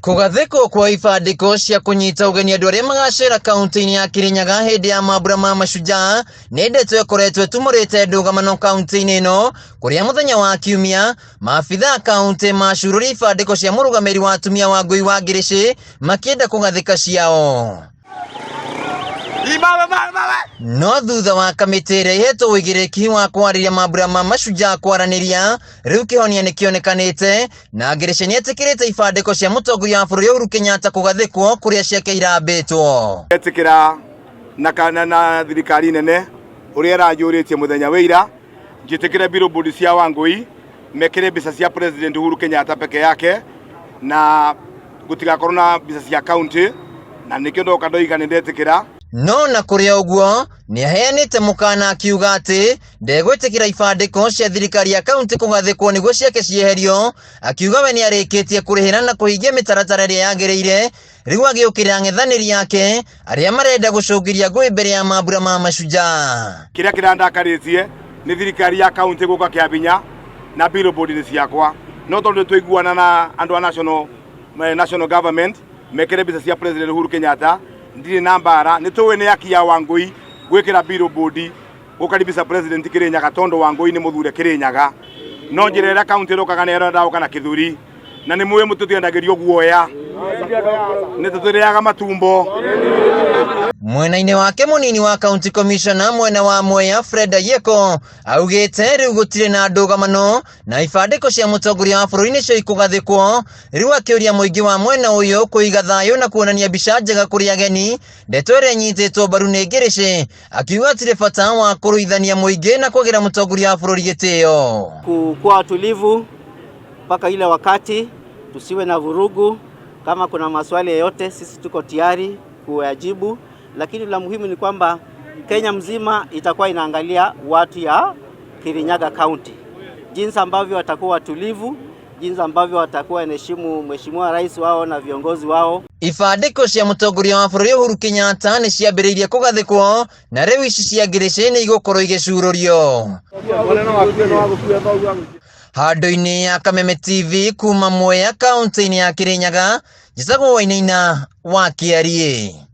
Kugathikwo kwa ibandĩko cia kunyita ugeni andũ arĩa magacera kaunti-inĩ ya Kirinyaga hĩndĩ ya mambura ma Mashujaa nĩ ndeto ĩkoretwo ĩtumũrĩte ndũgamano kaunti-inĩ ĩno, kũrĩa mũthenya wa Kiumia maabitha kaunti macurũria ibandĩko cia mũrũgamĩrĩri wa atumia Wangui wa Ngirici makĩenda kũgathĩka ciao. No thutha wa kamĩtĩ ĩrĩa ĩhetwo wĩigĩrĩrĩki wa kwarĩria mambura ma Mashujaa kwaranĩria, rĩu kĩhonia nĩ kĩonekanĩte na Ngirici nĩ etĩkĩrĩte ibandĩko cia mũtongoria wa bũrũri Uhuru Kenyatta kũgathĩkwo kũrĩa ciake irambĩtwo. Etĩkĩra na thirikari nene ũrĩa ĩranjũrĩtie mũthenya wa ira, njĩtĩkĩre billboard cia Wangui mekĩre mbica cia President Uhuru Kenyatta peke yake na gũtigakorwo na mbica cia kaunti, na nĩkĩo ndoka ndoiga nĩ ndetĩkĩra. No na kũrĩa ũguo nĩ aheanĩte mũkana akiuga atĩ ndegwĩtĩkĩra ibandĩko cia thirikari ya kaunti kũgathĩkwo nĩguo ciake cieherio, akiuga we nĩ arĩkĩtie kũrĩhĩra na kũhingia mĩtaratara ĩrĩa yagĩrĩire, rĩu agĩũkĩrĩra ang'ethanĩri yake arĩa marenda gũcũngĩria ngũĩ mbere ya mambura ma Mashujaa. Kĩrĩa kĩrandakarĩtie nĩ thirikari ya kaunti gũka kĩabinya na billboard ciakwa, no tondũ tũiguana na andũ a national government mekĩre mbica cia President Uhuru Kenyatta ndire nambara nĩ tũĩ nĩ yaki ya Wangui gwĩkĩra billboard gũkaribisha President Kirinyaga tondũ Wangui nĩ mũthure Kirinyaga, no njĩra ĩrĩa kaunti ĩrokaga nĩ ĩrondaũka na kĩthuri, na nĩ mũĩ mũtũtiendagĩrio guoya, nĩ tũtũrĩaga matumbo. Mwena-inĩ wake mũnini wa county commissioner mwena wa Mwea Fred Ayeko augĩte rĩu gũtirĩ na ndũgamano na ibandĩko cia mũtongoria wa bũrũri nĩcio ikũgathĩkwo, rĩu akĩũria mũingĩ wa mwena ũyũ kũiga thayũ na kuonania mbica njega kũrĩ ageni, ndeto ĩrĩa ĩnyitĩtwo mbaru nĩ Ngirici, akiuga hatirĩ bata wa kũruithania mũingĩ na kwagĩra mũtongoria wa bũrũri gĩtĩo. Kuwa tulivu mpaka ile wakati, tusiwe na vurugu. Kama kuna maswali yoyote sisi tuko tayari kuyajibu, lakini la muhimu ni kwamba Kenya mzima itakuwa inaangalia watu ya Kirinyaga County, jinsi ambavyo watakuwa watulivu, jinsi ambavyo watakuwa wanaheshimu mheshimiwa rais wao na viongozi wao. Ibandĩko cia mũtongoria wa bũrũri Uhuru Kenyatta nĩ ciambĩrĩirie kũgathĩkwo na rĩu ici cia Ngirici nĩ igũkorwo igĩcurũrio. Handũ-inĩ ya Kameme TV kuma Mwea kaunti-inĩ ya Kirinyaga, njĩtagwo Wainaina wa Kiarie.